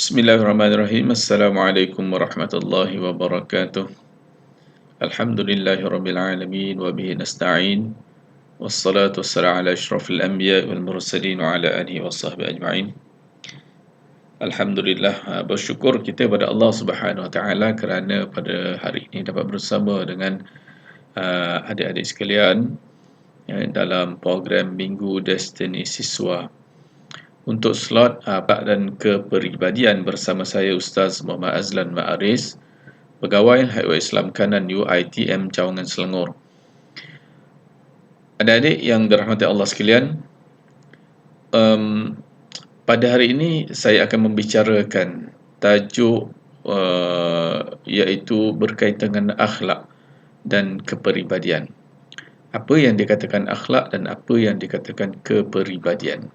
Bismillahirrahmanirrahim. Assalamualaikum warahmatullahi wabarakatuh. Alhamdulillahirabbil alamin wa bihi nasta'in. Wassalatu wassalamu ala asyrafil anbiya wal mursalin wa ala alihi washabbihi ajma'in. Alhamdulillah, bersyukur kita kepada Allah Subhanahu wa taala kerana pada hari ini dapat bersama dengan adik-adik sekalian dalam program Minggu Destiny Siswa. Untuk slot dan kepribadian bersama saya Ustaz Muhammad Azlan Ma'aris, Pegawai Highway Islam Kanan UiTM Cawangan Selangor. Adik-adik yang dirahmati Allah sekalian, pada hari ini saya akan membicarakan tajuk iaitu berkaitan dengan akhlak dan kepribadian. Apa yang dikatakan akhlak dan apa yang dikatakan kepribadian.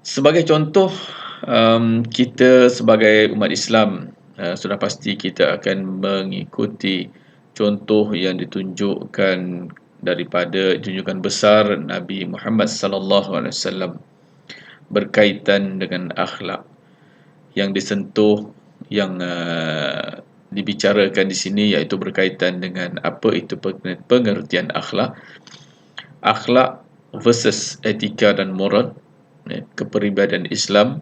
Sebagai contoh, kita sebagai umat Islam sudah pasti kita akan mengikuti contoh yang ditunjukkan daripada junjungan besar Nabi Muhammad sallallahu alaihi wasallam berkaitan dengan akhlak. Yang disentuh, yang dibicarakan di sini iaitu berkaitan dengan apa itu pengertian akhlak. Akhlak versus etika dan moral, kepribadian Islam,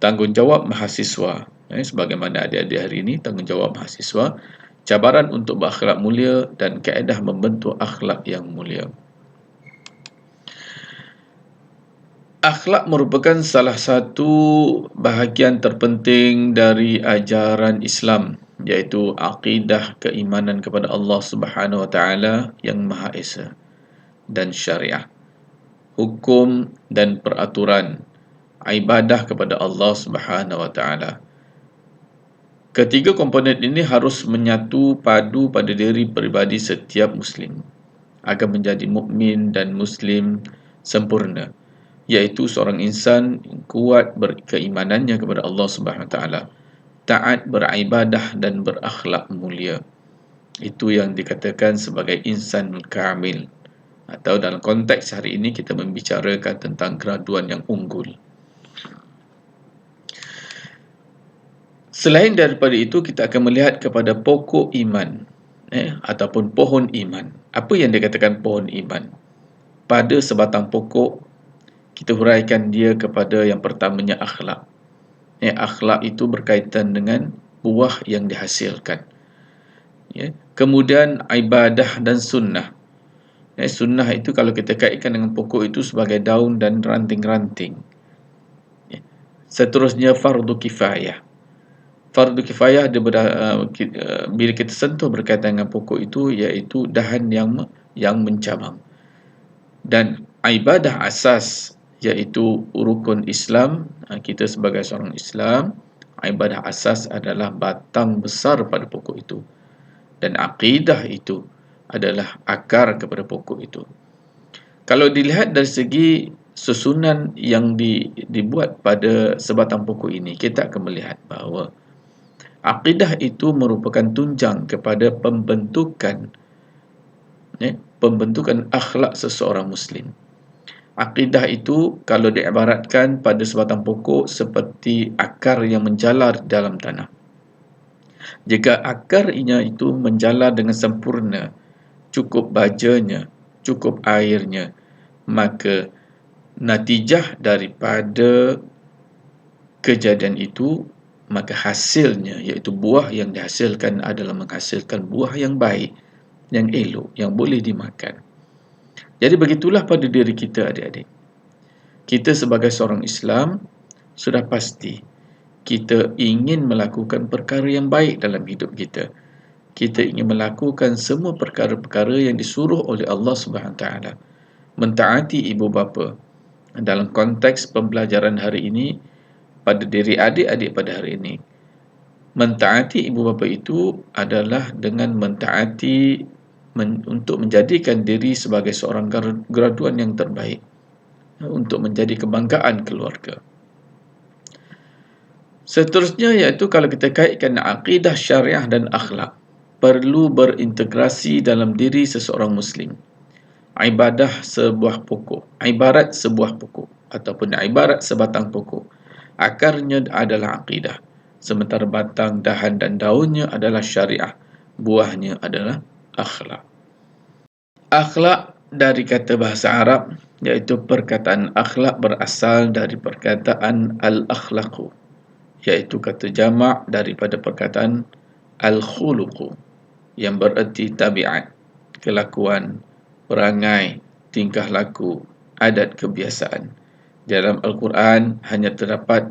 tanggungjawab mahasiswa, sebagaimana adik-adik hari ini, tanggungjawab mahasiswa, cabaran untuk berakhlak mulia dan kaedah membentuk akhlak yang mulia. Akhlak merupakan salah satu bahagian terpenting dari ajaran Islam, iaitu akidah keimanan kepada Allah Subhanahu wa taala yang Maha Esa dan syariah, hukum dan peraturan, ibadah kepada Allah Subhanahu wa taala. Ketiga komponen ini harus menyatu padu pada diri peribadi setiap muslim agar menjadi mukmin dan muslim sempurna, iaitu seorang insan yang kuat berkeimanannya kepada Allah Subhanahu wa taala, taat beribadah dan berakhlak mulia. Itu yang dikatakan sebagai insan kamil. Atau dalam konteks hari ini kita membicarakan tentang graduan yang unggul. Selain daripada itu, kita akan melihat kepada pokok iman ataupun pohon iman. Apa yang dikatakan pohon iman? Pada sebatang pokok, kita huraikan dia kepada yang pertamanya akhlak. Akhlak itu berkaitan dengan buah yang dihasilkan. Kemudian ibadah dan sunnah. Sunnah itu kalau kita kaitkan dengan pokok itu sebagai daun dan ranting-ranting. Seterusnya fardu kifayah. Fardu kifayah bila kita sentuh berkaitan dengan pokok itu, iaitu dahan yang mencabang. Dan ibadah asas, iaitu rukun Islam. Kita sebagai seorang Islam, ibadah asas adalah batang besar pada pokok itu. Dan akidah itu adalah akar kepada pokok itu. Kalau dilihat dari segi susunan yang dibuat pada sebatang pokok ini, kita akan melihat bahawa akidah itu merupakan tunjang kepada pembentukan akhlak seseorang muslim. Akidah itu kalau diibaratkan pada sebatang pokok seperti akar yang menjalar dalam tanah. Jika akarnya itu menjalar dengan sempurna, cukup bajanya, cukup airnya, maka natijah daripada kejadian itu, maka hasilnya, iaitu buah yang dihasilkan adalah menghasilkan buah yang baik, yang elok, yang boleh dimakan. Jadi begitulah pada diri kita, adik-adik. Kita sebagai seorang Islam, sudah pasti kita ingin melakukan perkara yang baik dalam hidup kita. Kita ingin melakukan semua perkara-perkara yang disuruh oleh Allah Subhanahu Wa Taala. Mentaati ibu bapa. Dalam konteks pembelajaran hari ini, pada diri adik-adik pada hari ini, mentaati ibu bapa itu adalah dengan mentaati untuk menjadikan diri sebagai seorang graduan yang terbaik, untuk menjadi kebanggaan keluarga. Seterusnya iaitu kalau kita kaitkan akidah, syariah dan akhlak, perlu berintegrasi dalam diri seseorang muslim. Ibadah sebuah pokok, ibarat sebuah pokok. ataupun ibarat sebatang pokok. Akarnya adalah akidah, sementara batang, dahan dan daunnya adalah syariah. Buahnya adalah akhlak. Akhlak dari kata bahasa Arab, iaitu perkataan akhlak berasal dari perkataan al-akhlaqu, iaitu kata jamak daripada perkataan al-khuluqu, yang bererti tabiat, kelakuan, perangai, tingkah laku, adat kebiasaan. Dalam Al-Quran hanya terdapat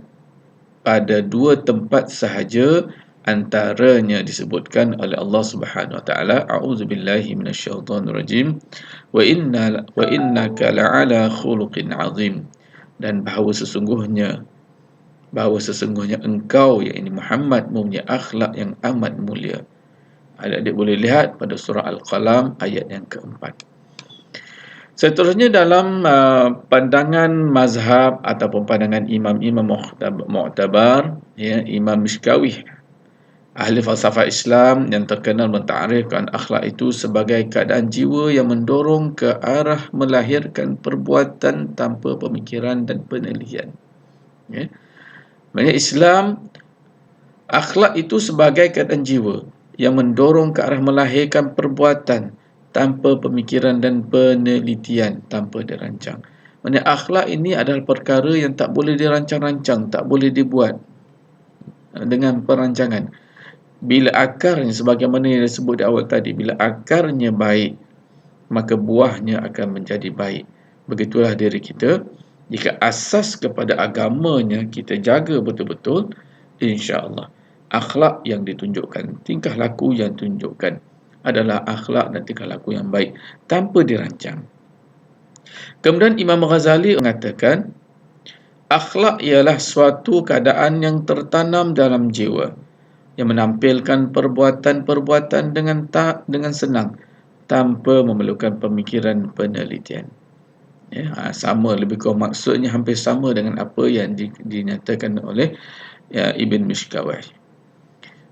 pada 2 tempat sahaja, antaranya disebutkan oleh Allah Subhanahu wa taala, a'udzubillahi minasyaitonir rajim, wa innaka la'ala khuluqin azim, dan bahawa sesungguhnya engkau, yakni Muhammad, mempunyai akhlak yang amat mulia. Adik-adik boleh lihat pada surah Al-Qalam ayat yang keempat. Seterusnya dalam pandangan mazhab ataupun pandangan imam-imam mu'tabar, ya, Imam Mishkawi, ahli falsafah Islam yang terkenal mentarifkan akhlak itu sebagai keadaan jiwa yang mendorong ke arah melahirkan perbuatan tanpa pemikiran dan penelitian. Ya. Maksudnya Islam, akhlak itu sebagai keadaan jiwa yang mendorong ke arah melahirkan perbuatan tanpa pemikiran dan penelitian, tanpa dirancang. Maksudnya akhlak ini adalah perkara yang tak boleh dirancang-rancang, tak boleh dibuat dengan perancangan. Bila akarnya, sebagaimana yang disebut di awal tadi, bila akarnya baik, maka buahnya akan menjadi baik. Begitulah diri kita. Jika asas kepada agamanya kita jaga betul-betul, insya-Allah akhlak yang ditunjukkan, tingkah laku yang ditunjukkan adalah akhlak dan tingkah laku yang baik tanpa dirancang. Kemudian Imam Ghazali mengatakan, akhlak ialah suatu keadaan yang tertanam dalam jiwa, yang menampilkan perbuatan-perbuatan dengan senang, tanpa memerlukan pemikiran penelitian. Ya, sama, lebih kurang maksudnya hampir sama dengan apa yang dinyatakan oleh Ibn Mishkawih.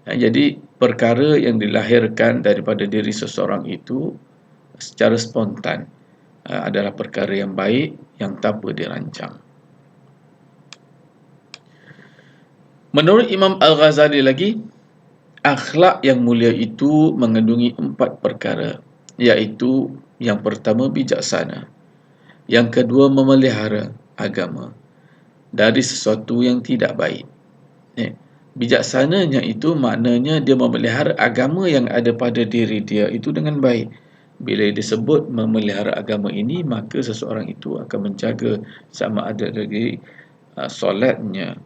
Jadi perkara yang dilahirkan daripada diri seseorang itu secara spontan adalah perkara yang baik yang tanpa dirancang. Menurut Imam Al-Ghazali lagi, akhlak yang mulia itu mengandungi 4 perkara, iaitu yang pertama bijaksana, yang kedua memelihara agama dari sesuatu yang tidak baik. Bijaksananya itu maknanya dia memelihara agama yang ada pada diri dia itu dengan baik. Bila disebut memelihara agama ini, maka seseorang itu akan menjaga sama ada dari solatnya,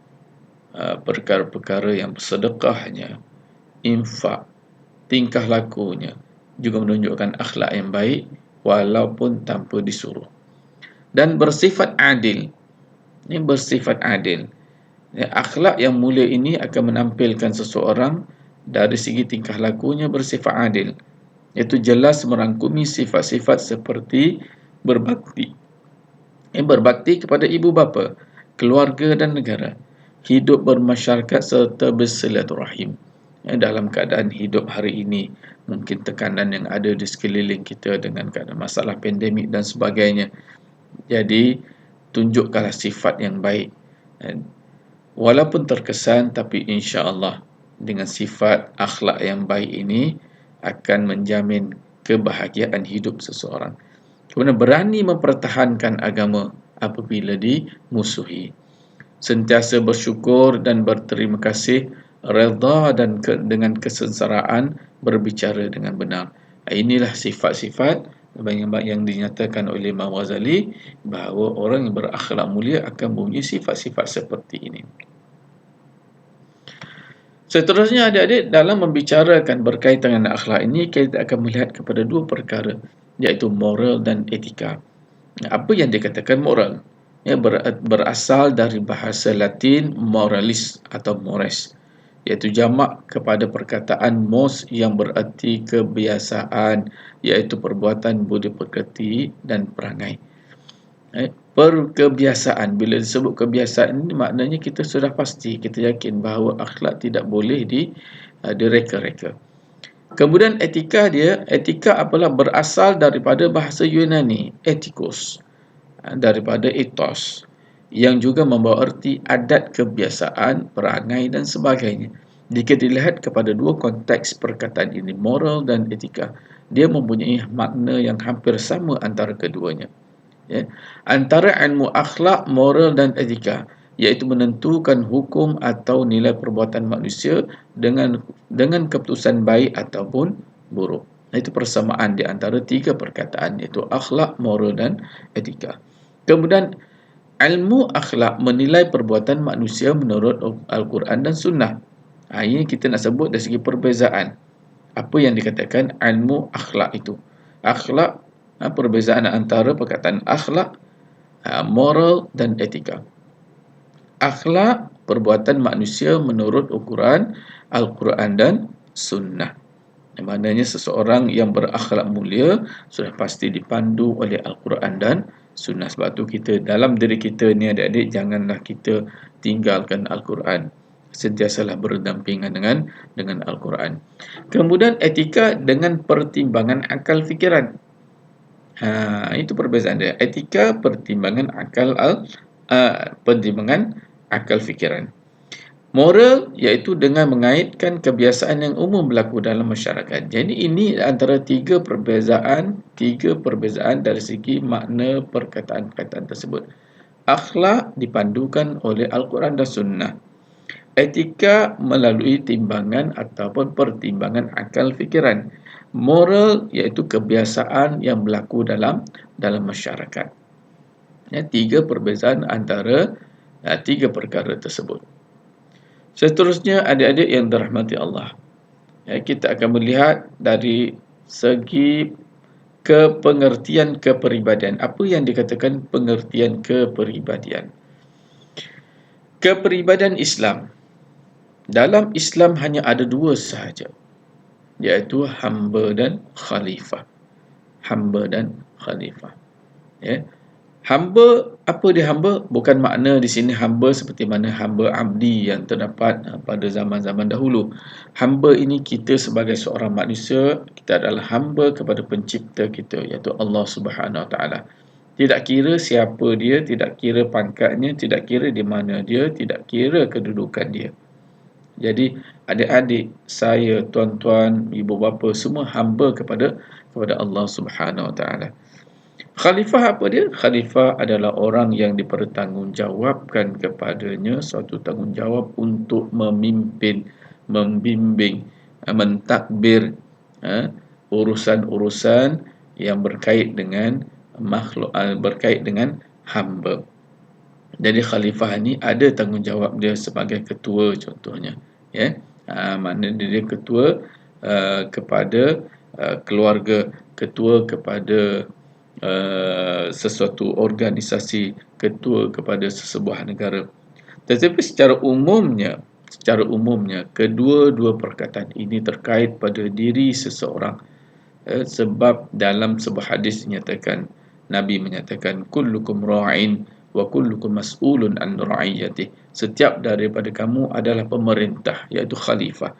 perkara-perkara yang bersedekahnya, infak, tingkah lakunya juga menunjukkan akhlak yang baik walaupun tanpa disuruh. Dan bersifat adil. Ini bersifat adil. Akhlak yang mulia ini akan menampilkan seseorang dari segi tingkah lakunya bersifat adil, iaitu jelas merangkumi sifat-sifat seperti berbakti. Berbakti kepada ibu bapa, keluarga dan negara, hidup bermasyarakat serta bersilaturahim. Dalam keadaan hidup hari ini, mungkin tekanan yang ada di sekeliling kita dengan keadaan masalah pandemik dan sebagainya. Jadi, tunjukkanlah sifat yang baik. Walaupun terkesan, tapi insya-Allah dengan sifat akhlak yang baik ini akan menjamin kebahagiaan hidup seseorang. Kemudian berani mempertahankan agama apabila dimusuhi. Sentiasa bersyukur dan berterima kasih, redha dan dengan kesengsaraan berbicara dengan benar. Inilah sifat-sifat yang dinyatakan oleh Imam Ghazali bahawa orang yang berakhlak mulia akan mempunyai sifat-sifat seperti ini. Seterusnya adik-adik, dalam membicarakan berkaitan dengan akhlak ini, kita akan melihat kepada 2 perkara, iaitu moral dan etika. Apa yang dikatakan moral? Berasal dari bahasa Latin moralis atau mores, iaitu jamak kepada perkataan mos yang bererti kebiasaan, iaitu perbuatan, budi pekerti dan perangai. Perkebiasaan, bila disebut kebiasaan ini maknanya kita sudah pasti, kita yakin bahawa akhlak tidak boleh direka-reka. Kemudian etika apalah, berasal daripada bahasa Yunani ethikos, daripada ethos, yang juga membawa erti adat, kebiasaan, perangai dan sebagainya. Jika dilihat kepada dua konteks perkataan ini, moral dan etika, dia mempunyai makna yang hampir sama antara keduanya. Ya. Antara ilmu akhlak, moral dan etika, iaitu menentukan hukum atau nilai perbuatan manusia dengan keputusan baik ataupun buruk. Itu persamaan di antara tiga perkataan, iaitu akhlak, moral dan etika. Kemudian ilmu akhlak menilai perbuatan manusia menurut Al-Quran dan Sunnah. Ini kita nak sebut dari segi perbezaan. Apa yang dikatakan ilmu akhlak itu? Akhlak, perbezaan antara perkataan akhlak, moral dan etika. Akhlak, perbuatan manusia menurut ukuran Al-Quran dan Sunnah. Yang maknanya seseorang yang berakhlak mulia sudah pasti dipandu oleh Al-Quran dan Sunnah. Sebab tu kita, dalam diri kita ni adik-adik, janganlah kita tinggalkan Al-Quran. Sentiasalah berdampingan dengan Al-Quran. Kemudian etika dengan pertimbangan akal fikiran. Itu perbezaan dia. Etika, pertimbangan akal fikiran. Moral iaitu dengan mengaitkan kebiasaan yang umum berlaku dalam masyarakat. Jadi ini antara tiga perbezaan dari segi makna perkataan-perkataan tersebut. Akhlak dipandukan oleh Al-Quran dan Sunnah. Etika melalui timbangan ataupun pertimbangan akal fikiran. Moral iaitu kebiasaan yang berlaku dalam masyarakat. Tiga perbezaan antara tiga perkara tersebut. Seterusnya, adik-adik yang dirahmati Allah, kita akan melihat dari segi kepengertian kepribadian. Apa yang dikatakan pengertian kepribadian? Kepribadian Islam. Dalam Islam hanya ada dua sahaja, iaitu hamba dan khalifah. Hamba dan khalifah. Hamba, apa dia hamba? Bukan makna di sini hamba seperti mana hamba abdi yang terdapat pada zaman-zaman dahulu. Hamba ini kita sebagai seorang manusia, kita adalah hamba kepada pencipta kita, iaitu Allah Subhanahu Wa Taala. Tidak kira siapa dia, tidak kira pangkatnya, tidak kira di mana dia, tidak kira kedudukan dia. Jadi adik-adik, saya, tuan-tuan, ibu bapa, semua hamba kepada Allah Subhanahu Wa Taala. Khalifah apa dia? Khalifah adalah orang yang dipertanggungjawabkan kepadanya suatu tanggungjawab untuk memimpin, membimbing, mentadbir urusan-urusan yang berkait dengan makhluk, berkait dengan hamba. Jadi khalifah ni ada tanggungjawab dia sebagai ketua contohnya. Maknanya dia ketua kepada keluarga, ketua kepada sesuatu organisasi, ketua kepada sesebuah negara. Tetapi secara umumnya kedua-dua perkataan ini terkait pada diri seseorang. Sebab dalam sebuah hadis Nabi menyatakan kullukum ra'in wa kullukum mas'ulun an ra'iyatih. Setiap daripada kamu adalah pemerintah, iaitu khalifah,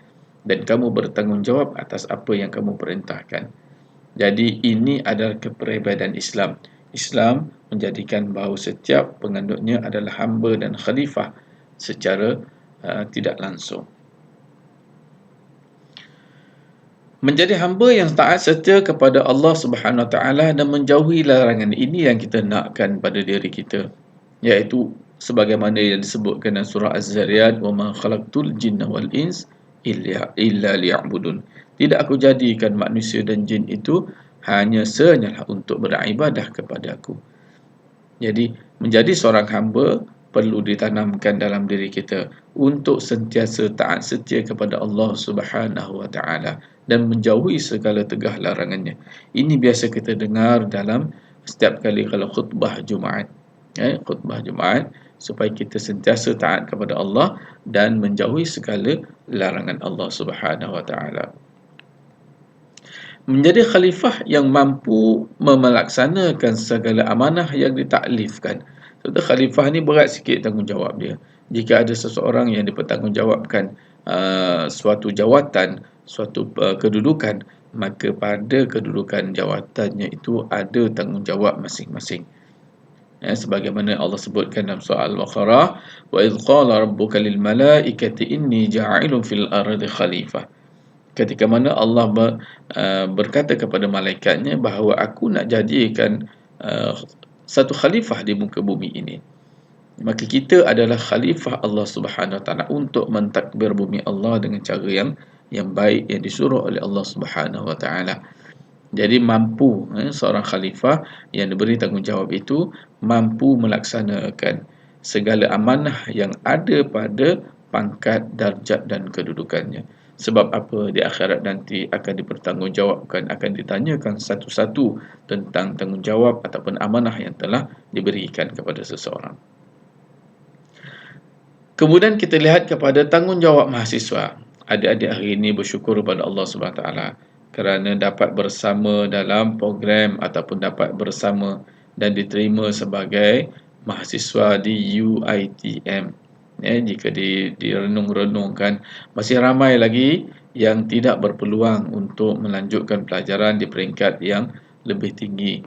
dan kamu bertanggungjawab atas apa yang kamu perintahkan. Jadi ini adalah kepribadian Islam. Islam menjadikan bahawa setiap penganutnya adalah hamba dan khalifah secara tidak langsung. Menjadi hamba yang taat setia kepada Allah Subhanahu Wa Taala dan menjauhi larangan, ini yang kita nakkan pada diri kita, iaitu sebagaimana yang disebutkan dalam surah Az-Zariyat, wa ma khalaqtul jinna wal ins illa liya'budun. Tidak aku jadikan manusia dan jin itu hanyalah untuk beribadah kepada aku. Jadi menjadi seorang hamba perlu ditanamkan dalam diri kita untuk sentiasa taat setia kepada Allah Subhanahu Wa Taala dan menjauhi segala tegah larangannya. Ini biasa kita dengar dalam setiap kali kalau khutbah Jumaat. Khutbah Jumaat, supaya kita sentiasa taat kepada Allah dan menjauhi segala larangan Allah Subhanahu Wa Taala. Menjadi khalifah yang mampu melaksanakan segala amanah yang ditaklifkan. Sebab khalifah ni berat sikit tanggungjawab dia. Jika ada seseorang yang dipertanggungjawabkan suatu jawatan, suatu kedudukan, maka pada kedudukan jawatannya itu ada tanggungjawab masing-masing. sebagaimana Allah sebutkan dalam surah Al-Baqarah, wa idh qala rabbuka lil malaikati inni ja'ilun fil ardi khalifah. Ketika mana Allah berkata kepada malaikatnya bahawa aku nak jadikan satu khalifah di muka bumi ini. Maka kita adalah khalifah Allah Subhanahu Wa Taala untuk mentadbir bumi Allah dengan cara yang baik yang disuruh oleh Allah Subhanahu Wa Taala. Jadi mampu seorang khalifah yang diberi tanggungjawab itu mampu melaksanakan segala amanah yang ada pada pangkat, darjat dan kedudukannya. Sebab apa? Di akhirat nanti akan dipertanggungjawabkan, akan ditanyakan satu-satu tentang tanggungjawab ataupun amanah yang telah diberikan kepada seseorang. Kemudian kita lihat kepada tanggungjawab mahasiswa. Adik-adik hari ini bersyukur kepada Allah SWT kerana dapat bersama dalam program ataupun dapat bersama dan diterima sebagai mahasiswa di UiTM. Jika direnung-renungkan, masih ramai lagi yang tidak berpeluang untuk melanjutkan pelajaran di peringkat yang lebih tinggi.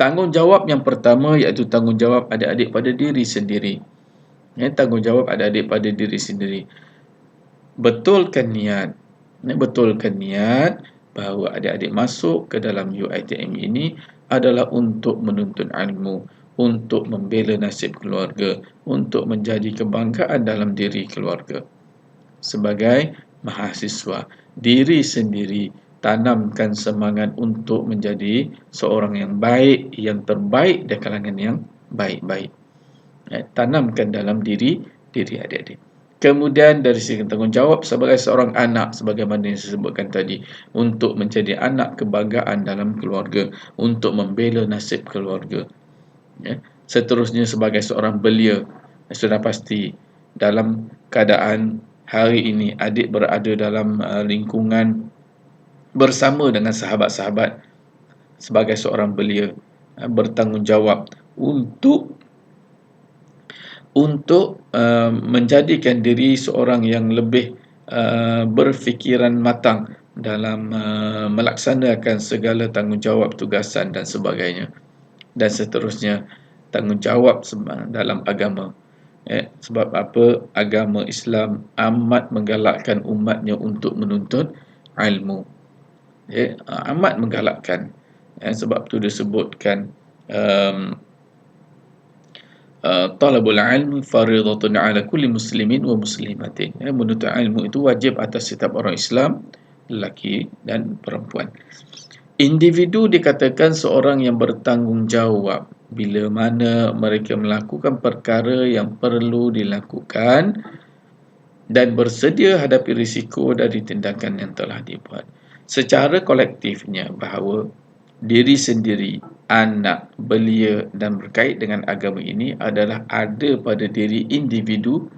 Tanggungjawab yang pertama iaitu tanggungjawab adik-adik pada diri sendiri. Tanggungjawab adik-adik pada diri sendiri. Betulkan niat bahawa adik-adik masuk ke dalam UiTM ini adalah untuk menuntut ilmu, untuk membela nasib keluarga, untuk menjadi kebanggaan dalam diri keluarga. Sebagai mahasiswa, diri sendiri tanamkan semangat untuk menjadi seorang yang baik, yang terbaik dari kalangan yang baik-baik. Tanamkan dalam diri adik-adik. Kemudian dari segi tanggungjawab sebagai seorang anak, sebagaimana yang saya sebutkan tadi, untuk menjadi anak kebanggaan dalam keluarga, untuk membela nasib keluarga. Seterusnya sebagai seorang belia, sudah pasti dalam keadaan hari ini adik berada dalam lingkungan bersama dengan sahabat-sahabat sebagai seorang belia, bertanggungjawab untuk menjadikan diri seorang yang lebih berfikiran matang dalam melaksanakan segala tanggungjawab tugasan dan sebagainya. Dan seterusnya, tanggungjawab dalam agama. Sebab apa? Agama Islam amat menggalakkan umatnya untuk menuntut ilmu. Amat menggalakkan. Sebab itu disebutkan talabul ilmi faridatun ala kulli muslimin wa muslimatin. Menuntut ilmu itu wajib atas setiap orang Islam, lelaki dan perempuan. Individu dikatakan seorang yang bertanggungjawab bila mana mereka melakukan perkara yang perlu dilakukan dan bersedia hadapi risiko dari tindakan yang telah dibuat. Secara kolektifnya bahawa diri sendiri, anak, belia dan berkait dengan agama ini adalah ada pada diri individu.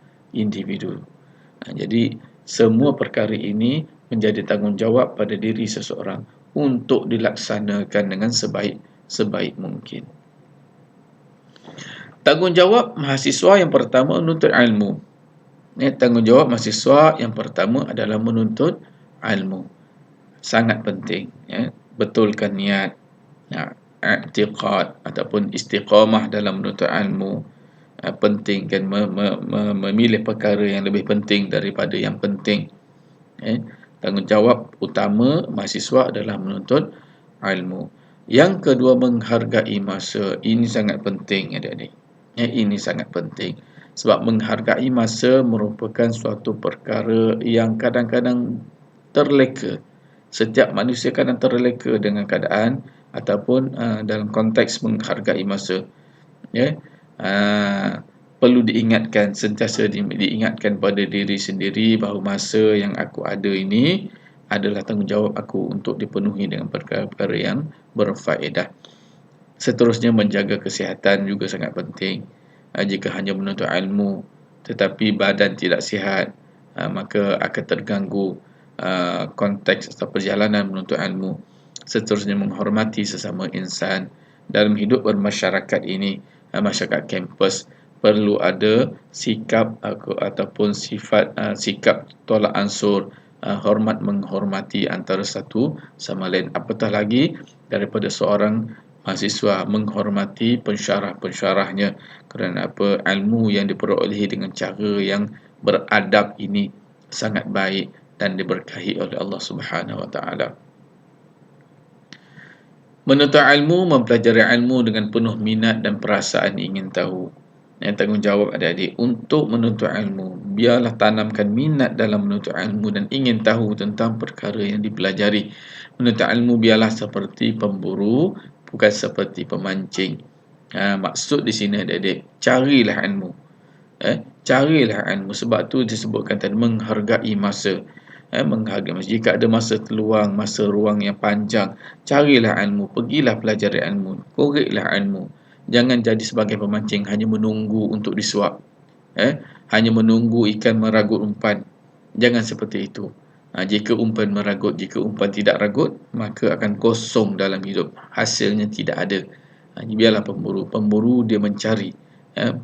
Jadi semua perkara ini menjadi tanggungjawab pada diri seseorang untuk dilaksanakan dengan sebaik mungkin. Tanggungjawab mahasiswa yang pertama menuntut ilmu. Tanggungjawab mahasiswa yang pertama adalah menuntut ilmu. Sangat penting. Betulkan niat, i'tiqad ataupun istiqamah dalam menuntut ilmu. Penting kan memilih perkara yang lebih penting daripada yang penting. Tanggungjawab utama mahasiswa adalah menuntut ilmu. Yang kedua, menghargai masa. Ini sangat penting, adik-adik. Ini sangat penting. Sebab menghargai masa merupakan suatu perkara yang kadang-kadang terleka. Setiap manusia kadang terleka dengan keadaan ataupun dalam konteks menghargai masa. Perlu diingatkan, sentiasa diingatkan pada diri sendiri bahawa masa yang aku ada ini adalah tanggungjawab aku untuk dipenuhi dengan perkara-perkara yang berfaedah. Seterusnya, menjaga kesihatan juga sangat penting. Jika hanya menuntut ilmu tetapi badan tidak sihat, maka akan terganggu konteks atau perjalanan menuntut ilmu. Seterusnya, menghormati sesama insan. Dalam hidup bermasyarakat ini, masyarakat kampus, perlu ada sikap ataupun sifat sikap tolak ansur, hormat menghormati antara satu sama lain. Apatah lagi daripada seorang mahasiswa menghormati pensyarah-pensyarahnya, kerana apa? Ilmu yang diperolehi dengan cara yang beradab ini sangat baik dan diberkahi oleh Allah Subhanahu Wa Taala. Menuntut ilmu, mempelajari ilmu dengan penuh minat dan perasaan ingin tahu. Tanggungjawab adik-adik untuk menuntut ilmu. Biarlah tanamkan minat dalam menuntut ilmu dan ingin tahu tentang perkara yang dipelajari. Menuntut ilmu biarlah seperti pemburu, bukan seperti pemancing. Maksud di sini adik-adik, carilah ilmu. Carilah ilmu. Sebab tu disebutkan tadi, menghargai masa. Menghargai masa. Jika ada masa terluang, masa ruang yang panjang, carilah ilmu, pergilah pelajari ilmu, koreklah ilmu. Jangan jadi sebagai pemancing, hanya menunggu untuk disuap. Hanya menunggu ikan meragut umpan. Jangan seperti itu. Jika umpan meragut, jika umpan tidak ragut, maka akan kosong dalam hidup. Hasilnya tidak ada. Biarlah pemburu. Pemburu dia mencari.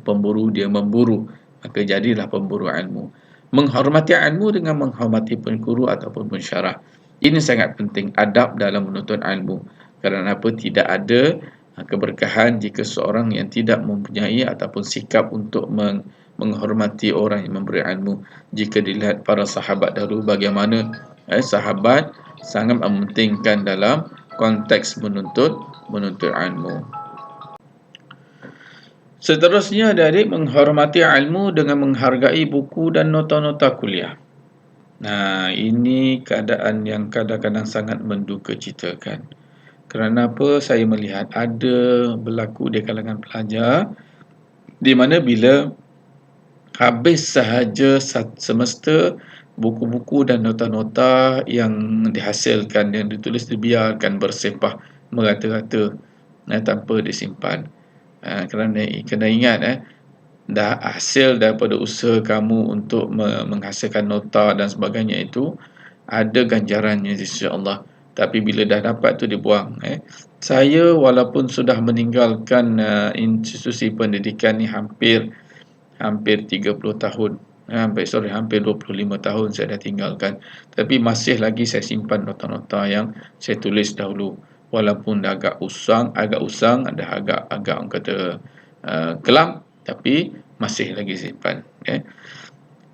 Pemburu dia memburu. Maka jadilah pemburu ilmu. Menghormati ilmu dengan menghormati penguru ataupun pensyarah. Ini sangat penting, adab dalam menuntut ilmu. Kerana apa? Tidak ada keberkahan jika seorang yang tidak mempunyai ataupun sikap untuk menghormati orang yang memberi ilmu. Jika dilihat para sahabat dahulu, bagaimana sahabat sangat mementingkan dalam konteks menuntut ilmu. Seterusnya, adik-adik, menghormati ilmu dengan menghargai buku dan nota-nota kuliah. Ini keadaan yang kadang-kadang sangat mendukacitakan. Kerana apa? Saya melihat ada berlaku di kalangan pelajar di mana bila habis sahaja semester, buku-buku dan nota-nota yang dihasilkan, yang ditulis, dibiarkan bersepah merata-rata tanpa disimpan. Kerana kena ingat, dah hasil daripada usaha kamu untuk menghasilkan nota dan sebagainya itu ada ganjarannya di sisi Allah. Tapi bila dah dapat tu dibuang. Saya walaupun sudah meninggalkan institusi pendidikan ni hampir 30 tahun. Hampir 25 tahun saya dah tinggalkan. Tapi masih lagi saya simpan nota-nota yang saya tulis dahulu. Walaupun dah agak usang, dah agak orang kata kelam, tapi masih lagi simpan.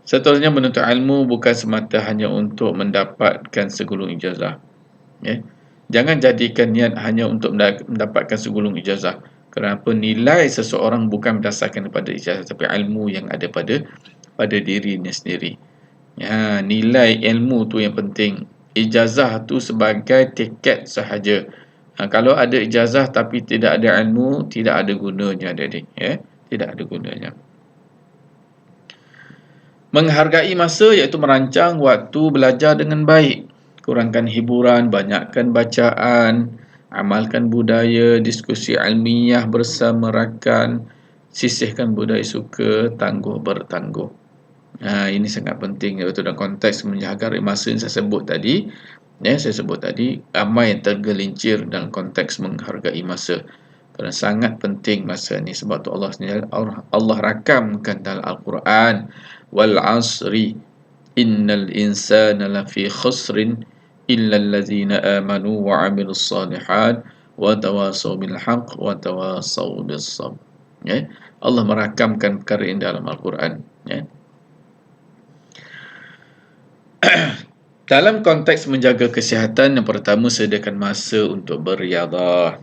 Seterusnya, menuntut ilmu bukan semata hanya untuk mendapatkan segulung ijazah. Jangan jadikan niat hanya untuk mendapatkan segulung ijazah. Kenapa? Nilai seseorang bukan berdasarkan kepada ijazah, tapi ilmu yang ada pada dirinya sendiri. Nilai ilmu tu yang penting. Ijazah tu sebagai tiket sahaja. Kalau ada ijazah tapi tidak ada ilmu, tidak ada gunanya, adik-adik. Tidak ada gunanya. Menghargai masa iaitu merancang waktu belajar dengan baik. Kurangkan hiburan, banyakkan bacaan, amalkan budaya, diskusi ilmiah bersama rakan, sisihkan budaya suka, tangguh bertangguh. Ini sangat penting, iaitu dalam konteks menghargai masa yang saya sebut tadi. Ramai yang tergelincir dalam konteks menghargai masa. Kerana sangat penting masa ni, sebab tu Allah rakamkan dalam Al-Quran, wal asri innal insana lafi khusrin illa allazina amanu wa amilus salihat wa tawasaw bil haqq wa tawasaw bis sabr. Allah merakamkan perkara ini dalam Al-Quran. Dalam konteks menjaga kesihatan, yang pertama, sediakan masa untuk beriadah.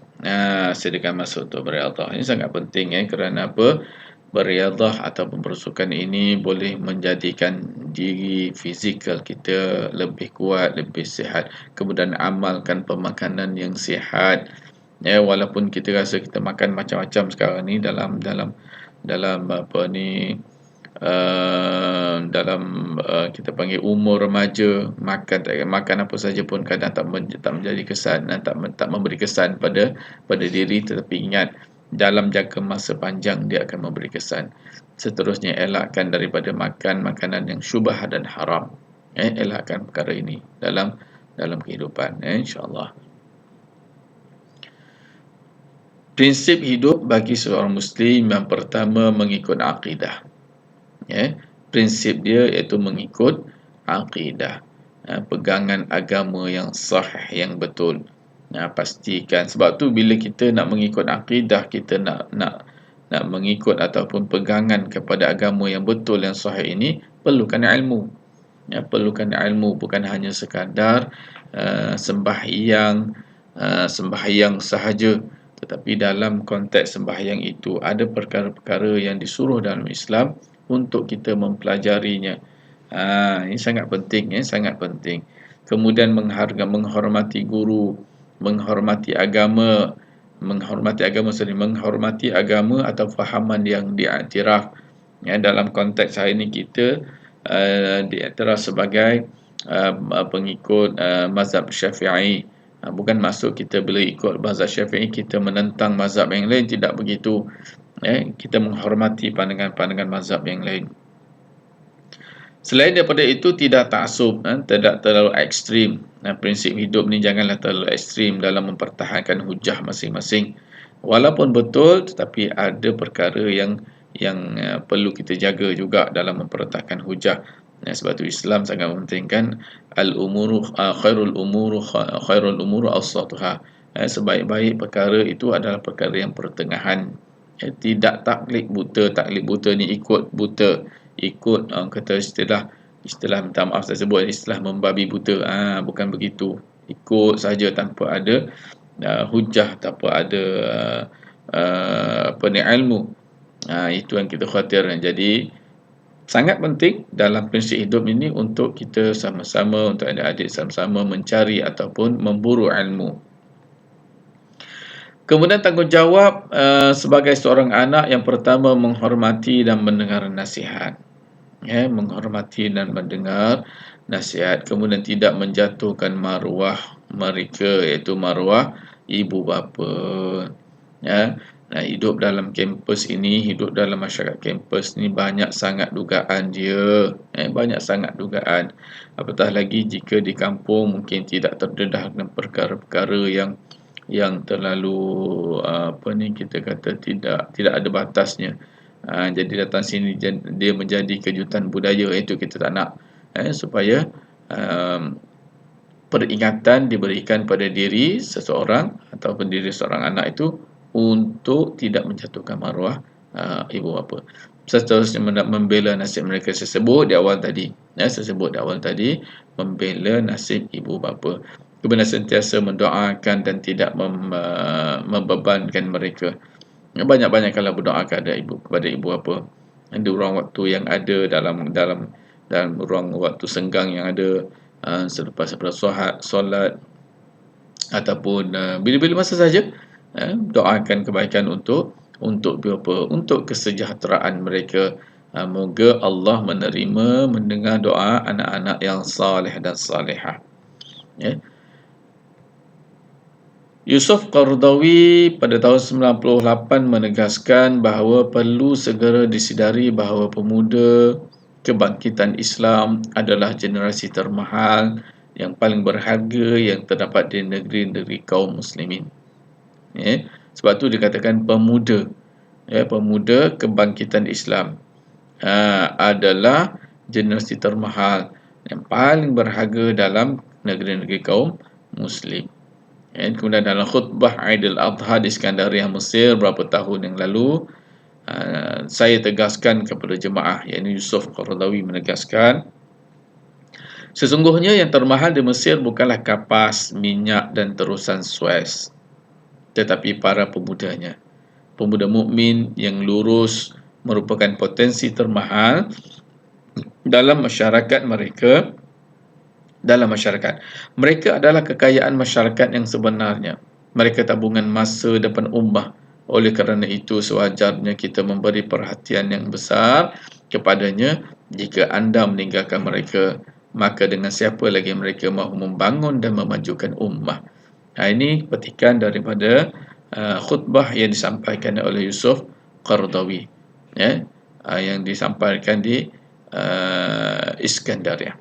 Sediakan masa untuk beriadah. Ini sangat penting, kerana apa? Beriadah ataupun bersukan ini boleh menjadikan diri fizikal kita lebih kuat, lebih sihat. Kemudian amalkan pemakanan yang sihat. Walaupun kita rasa kita makan macam-macam sekarang ni dalam kita panggil umur remaja, makan apa saja pun kadang tak menjadi kesan, tak memberi kesan pada diri. Tetapi ingat, dalam jangka masa panjang dia akan memberi kesan. Seterusnya, elakkan daripada makan makanan yang syubhah dan haram. Elakkan perkara ini dalam kehidupan, insya-Allah. Prinsip hidup bagi seorang Muslim yang pertama, mengikut akidah. Prinsip dia iaitu mengikut akidah, pegangan agama yang sahih, yang betul. pastikan. Sebab tu bila kita nak mengikut akidah, kita nak mengikut ataupun pegangan kepada agama yang betul, yang sahih ini, perlukan ilmu. Perlukan ilmu, bukan hanya sekadar sembahyang sahaja, tetapi dalam konteks sembahyang itu ada perkara-perkara yang disuruh dalam Islam untuk kita mempelajarinya. Ini sangat penting, sangat penting. Kemudian menghormati guru, menghormati agama atau fahaman yang diiktiraf. Dalam konteks hari ini kita diiktiraf sebagai pengikut mazhab Syafi'i. Bukan maksud kita bila ikut mazhab Syafi'i kita menentang mazhab yang lain, tidak begitu. Kita menghormati pandangan-pandangan mazhab yang lain. Selain daripada itu, tidak taksub, tidak terlalu ekstrim. Prinsip hidup ni janganlah terlalu ekstrim dalam mempertahankan hujah masing-masing. Walaupun betul, tetapi ada perkara yang perlu kita jaga juga dalam mempertahankan hujah. Sebab itu Islam sangat mementingkan khairul umuru awsatuha. Sebaik-baik perkara itu adalah perkara yang pertengahan. Tidak taklid buta ni ikut buta, ikut kata istilah minta maaf saya sebut istilah membabi buta. Bukan begitu, ikut saja tanpa ada hujah, tanpa ada ilmu. Itu yang kita khawatir. Jadi sangat penting dalam prinsip hidup ini untuk kita sama-sama, untuk adik-adik sama-sama mencari ataupun memburu ilmu. Kemudian tanggungjawab sebagai seorang anak, yang pertama menghormati dan mendengar nasihat. Menghormati dan mendengar nasihat. Kemudian tidak menjatuhkan maruah mereka, iaitu maruah ibu bapa. Hidup dalam kampus ini, hidup dalam masyarakat kampus ni banyak sangat dugaan dia. Banyak sangat dugaan. Apatah lagi jika di kampung mungkin tidak terdedah dengan perkara-perkara yang terlalu kita kata tidak ada batasnya. Jadi datang sini dia menjadi kejutan budaya, itu kita tak nak. Supaya peringatan diberikan pada diri seseorang ataupun diri seorang anak itu untuk tidak menjatuhkan maruah ibu bapa. Seterusnya membela nasib mereka. Saya sebut di awal tadi, membela nasib ibu bapa. Kemudian sentiasa mendoakan dan tidak membebankan mereka. Banyak-banyaklah berdoa kepada ibu bapa. Di ruang waktu yang ada, dalam ruang waktu senggang yang ada, selepas solat ataupun bila-bila masa saja, doakan kebaikan untuk ibu bapa, untuk kesejahteraan mereka. Moga Allah menerima, mendengar doa anak-anak yang saleh dan salihah. Yusuf Qaradawi pada tahun 98 menegaskan bahawa perlu segera disedari bahawa pemuda kebangkitan Islam adalah generasi termahal, yang paling berharga yang terdapat di negeri-negeri kaum muslimin. Sebab tu dikatakan pemuda kebangkitan Islam adalah generasi termahal yang paling berharga dalam negeri-negeri kaum muslim. Kemudian dalam khutbah Aidil Adha di Iskandaria, Mesir berapa tahun yang lalu, saya tegaskan kepada jemaah, iaitu Yusuf Qaradawi menegaskan, sesungguhnya yang termahal di Mesir bukanlah kapas, minyak dan terusan Suez, tetapi para pemudanya. Pemuda mukmin yang lurus merupakan potensi termahal dalam masyarakat mereka. Mereka adalah kekayaan masyarakat yang sebenarnya. Mereka tabungan masa depan ummah. Oleh kerana itu, sewajarnya kita memberi perhatian yang besar kepadanya. Jika anda meninggalkan mereka, maka dengan siapa lagi mereka mahu membangun dan memajukan ummah. Ini petikan daripada khutbah yang disampaikan oleh Yusuf Qaradawi, yang disampaikan di Iskandaria.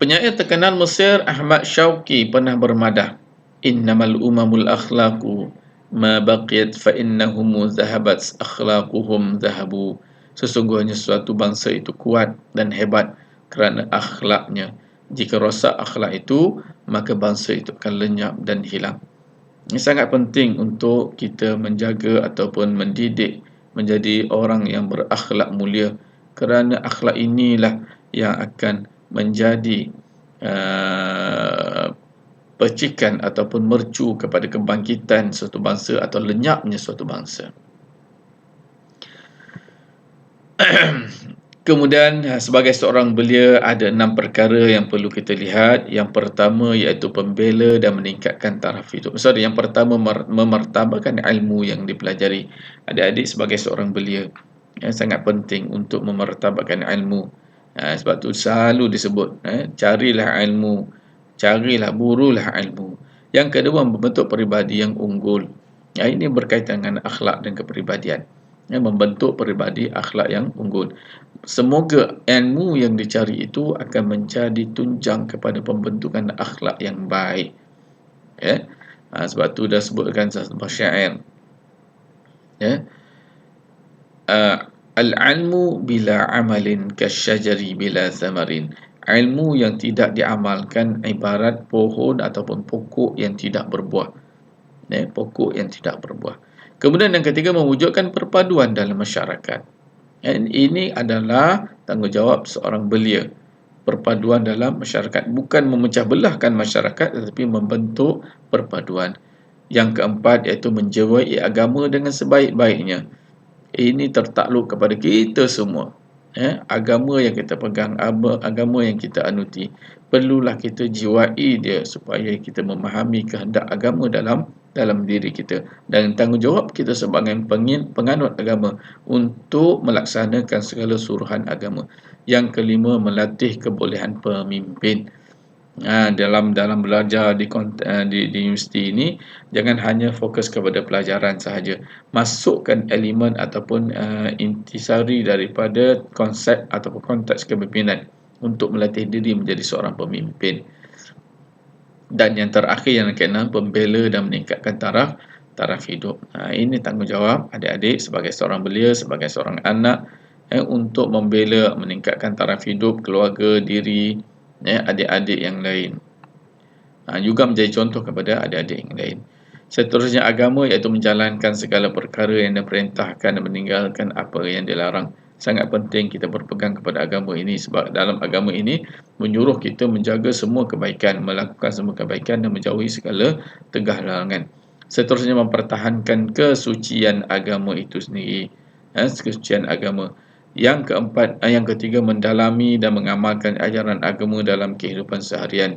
Penyair terkenal Mesir Ahmad Syauqi pernah bermadah, innamal umamul akhlaqu ma baqiyat fa innahum zahabat akhlaquhum zahabu. Sesungguhnya suatu bangsa itu kuat dan hebat kerana akhlaknya, Jika rosak akhlak itu, maka bangsa itu akan lenyap dan hilang. Ini sangat penting untuk kita menjaga ataupun mendidik menjadi orang yang berakhlak mulia, kerana akhlak inilah yang akan menjadi percikan ataupun mercu kepada kebangkitan suatu bangsa atau lenyapnya suatu bangsa. Kemudian sebagai seorang belia ada 6 perkara yang perlu kita lihat. Yang pertama iaitu pembela dan meningkatkan taraf hidup. Yang pertama memartabatkan ilmu yang dipelajari. Adik-adik sebagai seorang belia sangat penting untuk memartabatkan ilmu. Sebab tu selalu disebut carilah ilmu, burulah ilmu. Yang kedua membentuk peribadi yang unggul. Ini berkaitan dengan akhlak dan kepribadian. Membentuk peribadi akhlak yang unggul. Semoga ilmu yang dicari itu akan menjadi tunjang kepada pembentukan akhlak yang baik. Sebab tu dah sebutkan sebuah syair. Al-ilmu bila amalin kasyajari bila thamarin. Ilmu yang tidak diamalkan ibarat pohon ataupun pokok yang tidak berbuah. Pokok yang tidak berbuah. Kemudian yang ketiga memwujudkan perpaduan dalam masyarakat. Dan ini adalah tanggungjawab seorang belia. Perpaduan dalam masyarakat, bukan memecah belahkan masyarakat tetapi membentuk perpaduan. Yang keempat iaitu menjiwai agama dengan sebaik-baiknya. Ini tertakluk kepada kita semua. Agama yang kita pegang, agama yang kita anuti, perlulah kita jiwai dia supaya kita memahami kehendak agama dalam diri kita, dan tanggungjawab kita sebagai penganut agama untuk melaksanakan segala suruhan agama. Yang kelima, melatih kebolehan pemimpin. Dalam belajar di universiti ini, jangan hanya fokus kepada pelajaran sahaja. Masukkan elemen ataupun intisari daripada konsep ataupun konteks kepimpinan untuk melatih diri menjadi seorang pemimpin. Dan yang terakhir, yang keenam, pembela dan meningkatkan taraf hidup. Ini tanggungjawab adik-adik sebagai seorang belia, sebagai seorang anak, untuk membela, meningkatkan taraf hidup keluarga, diri, adik-adik yang lain. Juga menjadi contoh kepada adik-adik yang lain. Seterusnya agama iaitu menjalankan segala perkara yang diperintahkan dan meninggalkan apa yang dilarang. Sangat penting kita berpegang kepada agama ini, sebab dalam agama ini menyuruh kita menjaga semua kebaikan, melakukan semua kebaikan dan menjauhi segala tegah larangan. Seterusnya mempertahankan kesucian agama itu sendiri. Kesucian agama. Yang ketiga, mendalami dan mengamalkan ajaran agama dalam kehidupan seharian.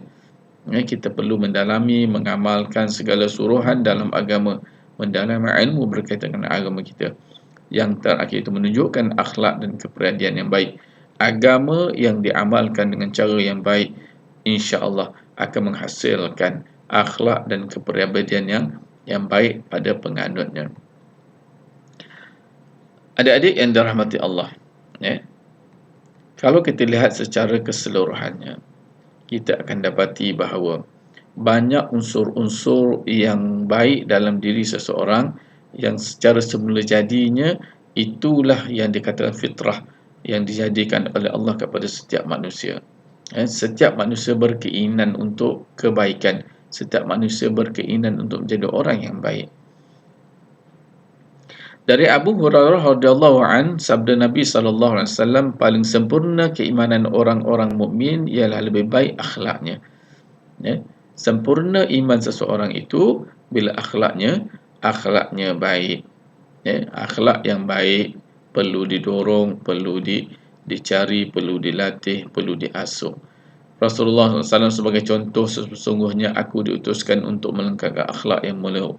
Kita perlu mendalami, mengamalkan segala suruhan dalam agama, mendalami ilmu berkaitan dengan agama kita. Yang terakhir itu menunjukkan akhlak dan kepribadian yang baik. Agama yang diamalkan dengan cara yang baik, insya-Allah akan menghasilkan akhlak dan kepribadian yang baik pada penganutnya. Adik-adik yang dirahmati Allah, kalau kita lihat secara keseluruhannya, kita akan dapati bahawa banyak unsur-unsur yang baik dalam diri seseorang yang secara semula jadinya itulah yang dikatakan fitrah yang dijadikan oleh Allah kepada setiap manusia. Setiap manusia berkeinginan untuk kebaikan, setiap manusia berkeinginan untuk menjadi orang yang baik. Dari Abu Hurairah radhiyallahu an, sabda Nabi sallallahu alaihi wasallam, paling sempurna keimanan orang-orang mukmin ialah lebih baik akhlaknya. Sempurna iman seseorang itu bila akhlaknya baik. Akhlak yang baik perlu didorong, perlu dicari, perlu dilatih, perlu diasuh. Rasulullah SAW sebagai contoh, sesungguhnya aku diutuskan untuk melengkapkan akhlak yang mulia.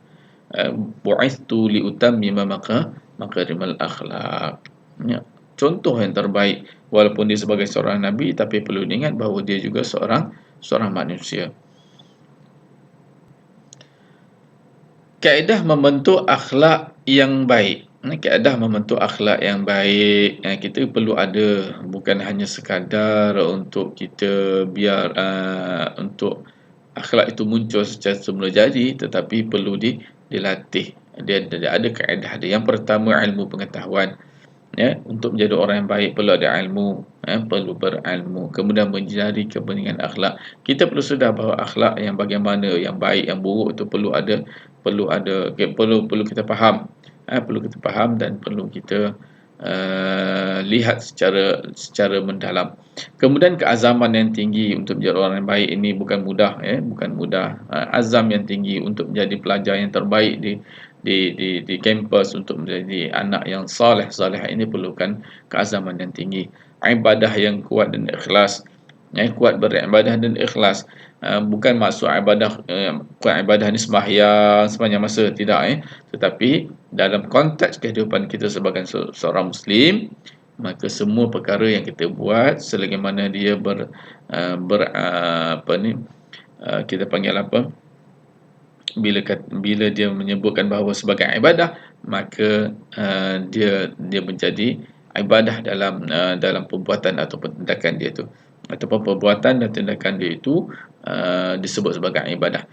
Bu'ithtu liutammima makarimal akhlak. Contoh yang terbaik, walaupun dia sebagai seorang nabi, tapi perlu diingat bahawa dia juga seorang manusia. Kaedah membentuk akhlak yang baik. Kaedah membentuk akhlak yang baik kita perlu ada, bukan hanya sekadar untuk kita biar untuk akhlak itu muncul secara semula jadi, tetapi perlu dilatih. Dia ada kaedah dia. Yang pertama, ilmu pengetahuan. ya, untuk menjadi orang yang baik perlu ada ilmu, perlu berilmu, kemudian mencari kepentingan akhlak. Kita perlu sedar bahawa akhlak yang bagaimana, yang baik, yang buruk itu perlu kita faham, perlu kita faham dan perlu kita lihat secara mendalam. Kemudian keazaman yang tinggi untuk menjadi orang yang baik ini bukan mudah, bukan mudah. Azam yang tinggi untuk menjadi pelajar yang terbaik di kampus, untuk menjadi anak yang saleh ini perlukan keazaman yang tinggi. Ibadah yang kuat dan ikhlas, kuat beribadah dan ikhlas. Bukan maksud ibadah, kuat ibadah ni sembahyang sepanjang masa, tidak, tetapi dalam konteks kehidupan kita sebagai seorang muslim, maka semua perkara yang kita buat selagi mana dia kita panggil apa, bila dia menyebutkan bahawa sebagai ibadah, maka dia menjadi ibadah dalam perbuatan ataupun tindakan dia itu, ataupun perbuatan dan tindakan dia itu disebut sebagai ibadah.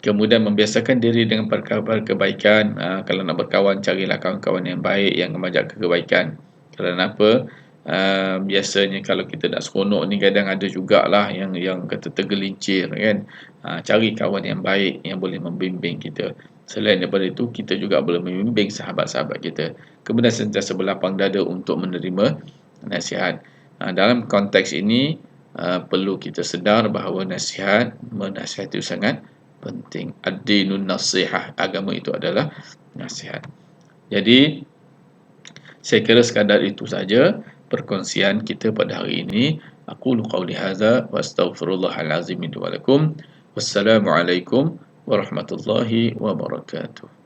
Kemudian membiasakan diri dengan perkara kebaikan. Kalau nak berkawan, carilah kawan-kawan yang baik, yang mengajak ke kebaikan. Kerana apa? Biasanya kalau kita nak seronok ni, kadang ada jugalah yang kata tergelincir, kan. Cari kawan yang baik yang boleh membimbing kita. Selain daripada itu, kita juga boleh membimbing sahabat-sahabat kita. Kemudian sentiasa berlapang dada untuk menerima nasihat. Dalam konteks ini, perlu kita sedar bahawa menasihat itu sangat penting. Ad-dinun nasihah, agama itu adalah nasihat. Jadi saya kira sekadar itu saja perkongsian kita pada hari ini. Aqulu qawli hadza wa astaghfirullahal azim li wa lakum. Wassalamualaikum warahmatullahi wabarakatuh.